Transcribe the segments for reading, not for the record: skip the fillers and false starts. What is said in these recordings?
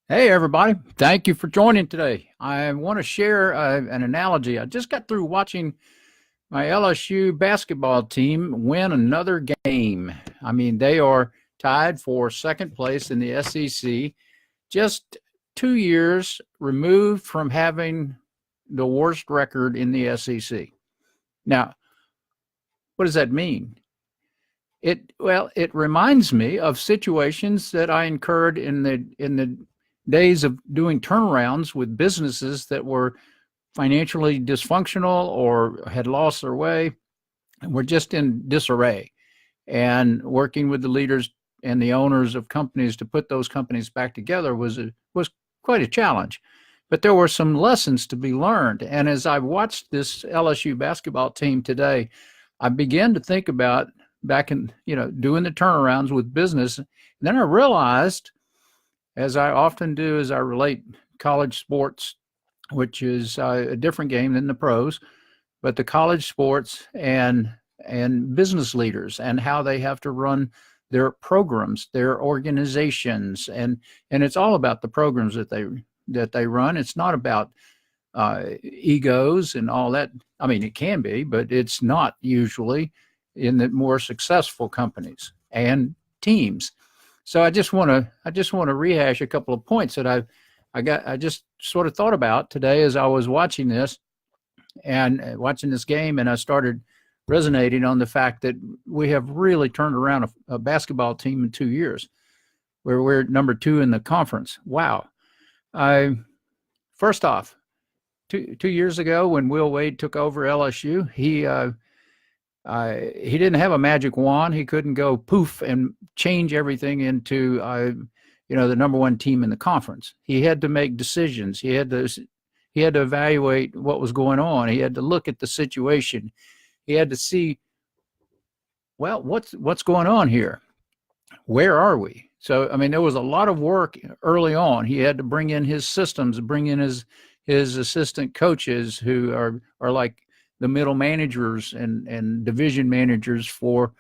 Hey, everybody. Thank you for joining today. I want to share an analogy. I just got through watching my LSU basketball team win another game. I mean, they are tied for second place in the SEC, just 2 years removed from having the worst record in the SEC. Now, what does that mean? It reminds me of situations that I incurred in the days of doing turnarounds with businesses that were financially dysfunctional or had lost their way and were just in disarray, and working with the leaders and the owners of companies to put those companies back together was quite a challenge. But there were some lessons to be learned, and as I watched this LSU basketball team today, I began to think about back in, doing the turnarounds with business. And then I realized, as I often do, as I relate college sports, which is a different game than the pros, but the college sports and business leaders and how they have to run their programs, their organizations, and it's all about the programs that they run. It's not about egos and all that. I mean, it can be, but it's not usually in the more successful companies and teams. So I just want to rehash a couple of points that I just sort of thought about today as I was watching this and watching this game, and I started resonating on the fact that we have really turned around a basketball team in 2 years, where we're number two in the conference. Wow! I First off, two years ago when Will Wade took over LSU, he didn't have a magic wand. He couldn't go poof and change everything into the number one team in the conference. He had to make decisions. He had to evaluate what was going on. He had to look at the situation. He had to see, well, what's going on here? Where are we? So I mean, there was a lot of work early on. He had to bring in his systems, bring in his assistant coaches who are like the middle managers and division managers for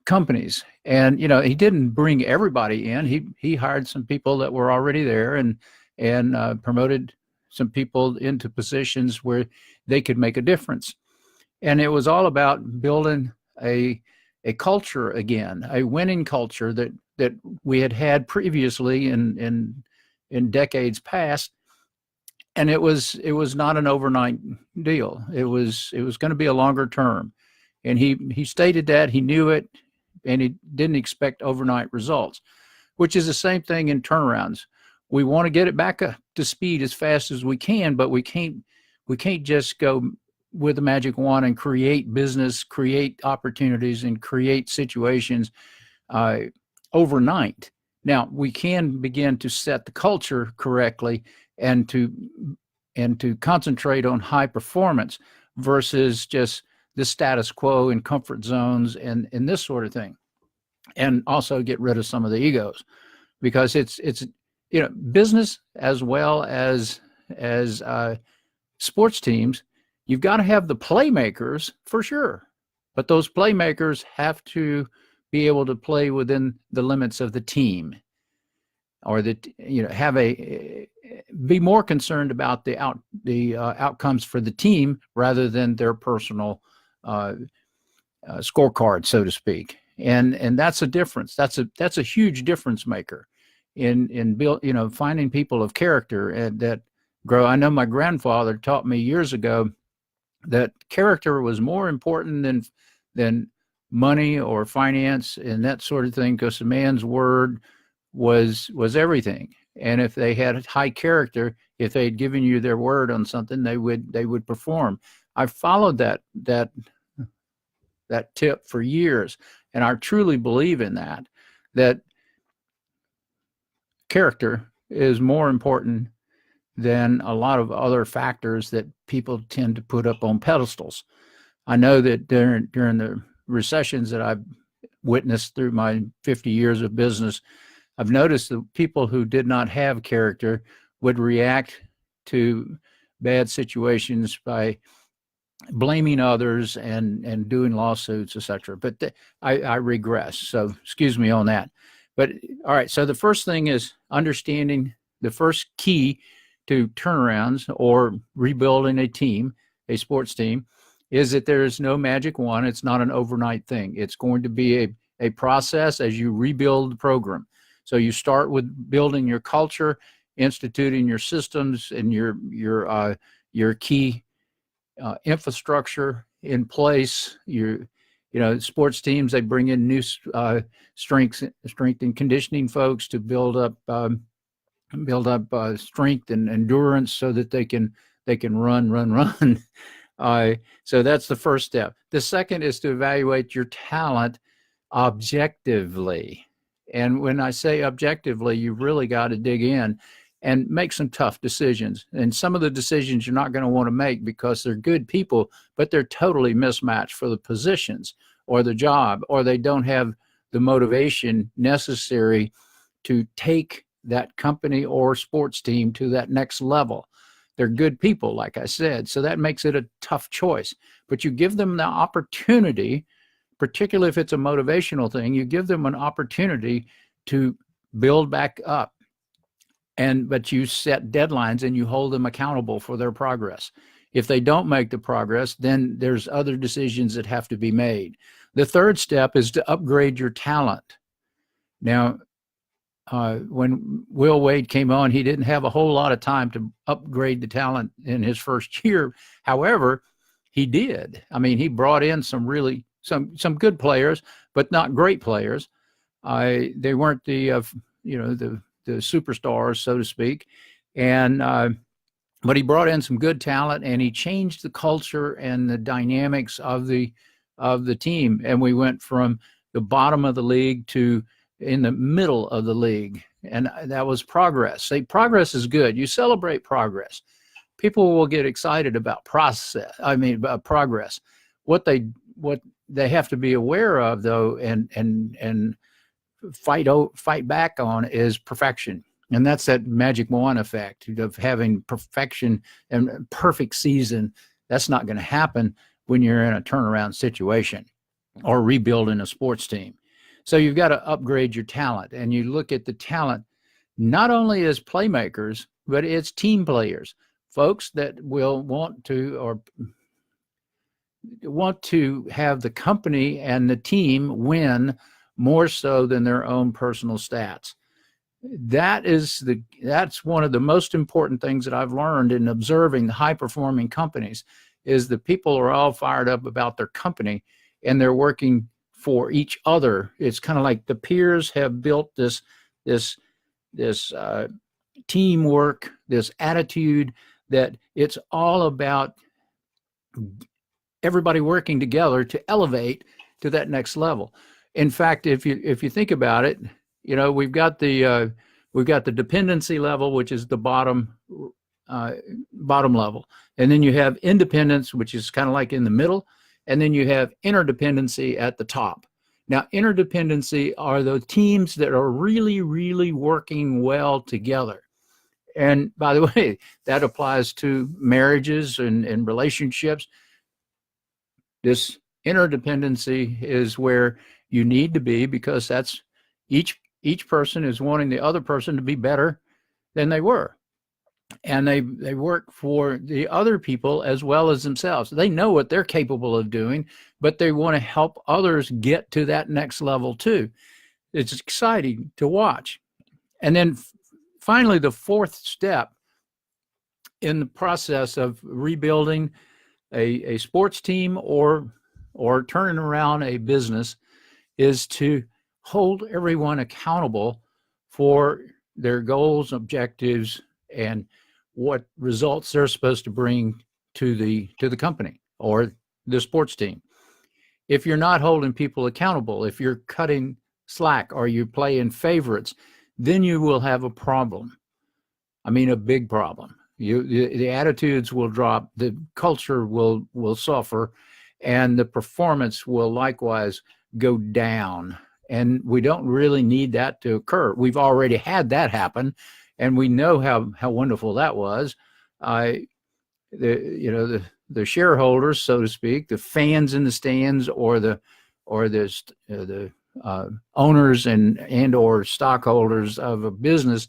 companies. And he didn't bring everybody in. He hired some people that were already there and promoted some people into positions where they could make a difference. And it was all about building a culture again, a winning culture that we had previously in decades past. And it was not an overnight deal. It was going to be a longer term, and he stated that he knew it, and he didn't expect overnight results, which is the same thing in turnarounds. We want to get it back up to speed as fast as we can, but we can't just go with a magic wand and create business, create opportunities, and create situations uh, overnight. Now we can begin to set the culture correctly and to concentrate on high performance versus just the status quo and comfort zones and this sort of thing, and also get rid of some of the egos, because it's business as well as sports teams. You've got to have the playmakers for sure, but those playmakers have to be able to play within the limits of the team, or that have a be more concerned about the outcomes for the team rather than their personal uh, scorecard, so to speak. And that's a difference. That's a huge difference maker in build finding people of character and that grow. I know my grandfather taught me years ago that character was more important than money or finance and that sort of thing, because a man's word was everything. And if they had high character, if they had given you their word on something, they would perform. I followed that tip for years, and I truly believe in that character is more important than a lot of other factors that people tend to put up on pedestals. I know that during the recessions that I've witnessed through my 50 years of business, I've noticed that people who did not have character would react to bad situations by blaming others and doing lawsuits, etc. But I regress. So excuse me on that. But all right, so the first thing is understanding the first key to turnarounds or rebuilding a team, a sports team, is that there is no magic wand. It's not an overnight thing. It's going to be a process as you rebuild the program. So you start with building your culture, instituting your systems and your key infrastructure in place. Sports teams, they bring in new strength and conditioning folks to build up strength and endurance so that they can run. So that's the first step. The second is to evaluate your talent objectively. And when I say objectively, you've really got to dig in and make some tough decisions. And some of the decisions you're not going to want to make because they're good people, but they're totally mismatched for the positions or the job, or they don't have the motivation necessary to take that company or sports team to that next level. They're good people, like I said, so that makes it a tough choice. But you give them the opportunity, particularly if it's a motivational thing, you give them an opportunity to build back up. But you set deadlines and you hold them accountable for their progress. If they don't make the progress, then there's other decisions that have to be made. The third step is to upgrade your talent. Now, when Will Wade came on, he didn't have a whole lot of time to upgrade the talent in his first year. However, he did. I mean, he brought in some good players, but not great players. They weren't the superstars, so to speak. But he brought in some good talent, and he changed the culture and the dynamics of the team. And we went from the bottom of the league to in the middle of the league. And that was progress. Progress is good. You celebrate progress. People will get excited about about progress. What they have to be aware of, though, and fight back on is perfection. And that's that magic wand effect of having perfection and perfect season. That's not going to happen when you're in a turnaround situation or rebuilding a sports team. So you've got to upgrade your talent, and you look at the talent not only as playmakers, but as team players, folks that will want to have the company and the team win more so than their own personal stats. That's one of the most important things that I've learned in observing the high-performing companies is the people are all fired up about their company and they're working for each other. It's kind of like the peers have built this teamwork, this attitude that it's all about everybody working together to elevate to that next level. In fact, if you think about it, we've got the dependency level, which is the bottom level, and then you have independence, which is kind of like in the middle, and then you have interdependency at the top. Now, interdependency are the teams that are really, really working well together. And by the way, that applies to marriages and relationships. This interdependency is where you need to be, because that's each person is wanting the other person to be better than they were. And they work for the other people as well as themselves. They know what they're capable of doing, but they want to help others get to that next level too. It's exciting to watch. And then finally, the fourth step in the process of rebuilding a sports team or turning around a business is to hold everyone accountable for their goals, objectives, and what results they're supposed to bring to the company or the sports team. If you're not holding people accountable, if you're cutting slack or you're playing favorites, then you will have a problem. I mean, a big problem. The attitudes will drop, the culture will suffer, and the performance will likewise go down. And we don't really need that to occur. We've already had that happen, and we know how wonderful that was. The shareholders, so to speak, the fans in the stands, or the owners and or stockholders of a business,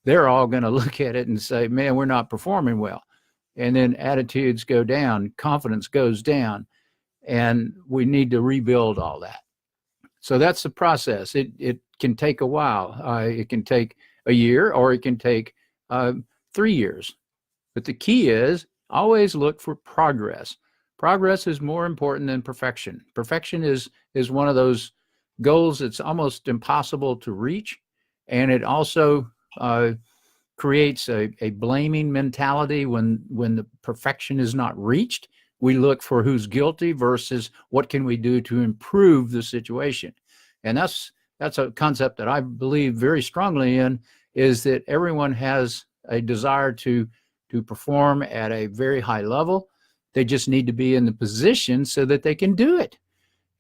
they're all going to look at it and say, man, we're not performing well. And then attitudes go down, confidence goes down, and we need to rebuild all that. So that's the process. It can take a while. It can take a year, or it can take 3 years. But the key is always look for progress. Progress is more important than perfection. Perfection is one of those goals that's almost impossible to reach, and it also creates a blaming mentality when the perfection is not reached. We look for who's guilty versus what can we do to improve the situation. And that's a concept that I believe very strongly in, is that everyone has a desire to perform at a very high level. They just need to be in the position so that they can do it.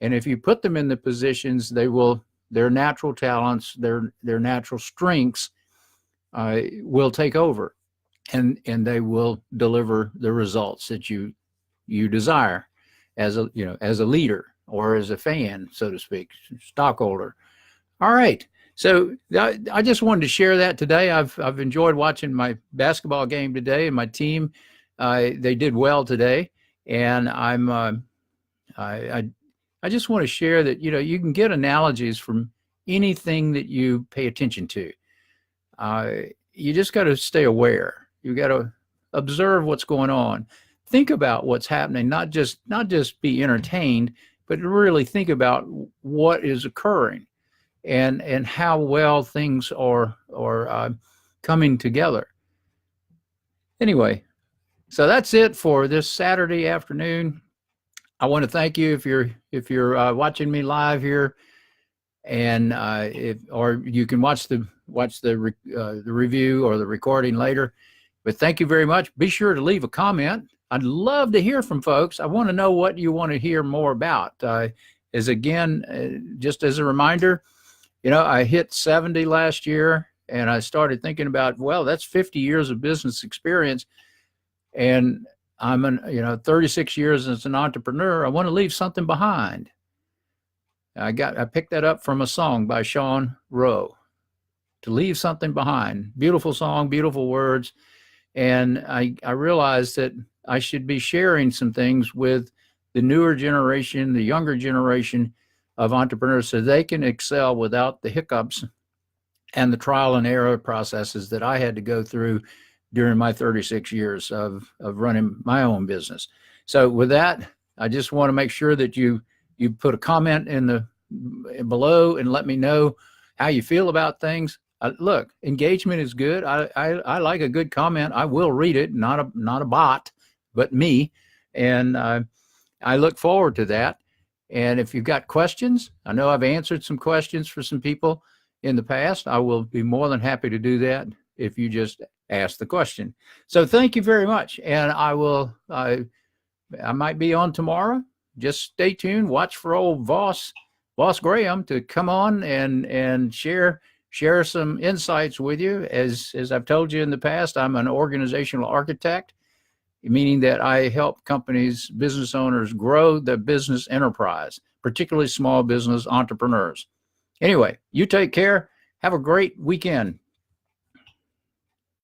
And if you put them in the positions, their natural talents, their natural strengths will take over, and they will deliver the results that you desire as a leader or as a fan, so to speak, stockholder. All right. So I just wanted to share that today. I've enjoyed watching my basketball game today, and my team, they did well today. And I just want to share that, you can get analogies from anything that you pay attention to. You just got to stay aware. You got to observe what's going on. Think about what's happening, not just be entertained, but really think about what is occurring and how well things are coming together. Anyway, so that's it for this Saturday afternoon. I want to thank you if you're watching me live here, and or you can watch the review or the recording later. But thank you very much. Be sure to leave a comment. I'd love to hear from folks. I want to know what you want to hear more about. Just as a reminder, I hit 70 last year, and I started thinking about, well, that's 50 years of business experience, and I'm 36 years as an entrepreneur. I want to leave something behind. I picked that up from a song by Sean Rowe, To Leave Something Behind. Beautiful song, beautiful words. And I realized that I should be sharing some things with the newer generation, the younger generation of entrepreneurs, so they can excel without the hiccups and the trial and error processes that I had to go through during my 36 years of running my own business. So with that, I just want to make sure that you put a comment below and let me know how you feel about things. Look, engagement is good. I like a good comment. I will read it, not a bot, but me. And I look forward to that. And if you've got questions, I know I've answered some questions for some people in the past. I will be more than happy to do that if you just ask the question. So thank you very much. And I might be on tomorrow. Just stay tuned. Watch for old Voss Graham to come on and share some insights with you. As I've told you in the past, I'm an organizational architect, meaning that I help companies, business owners grow their business enterprise, particularly small business entrepreneurs. Anyway, you take care. Have a great weekend.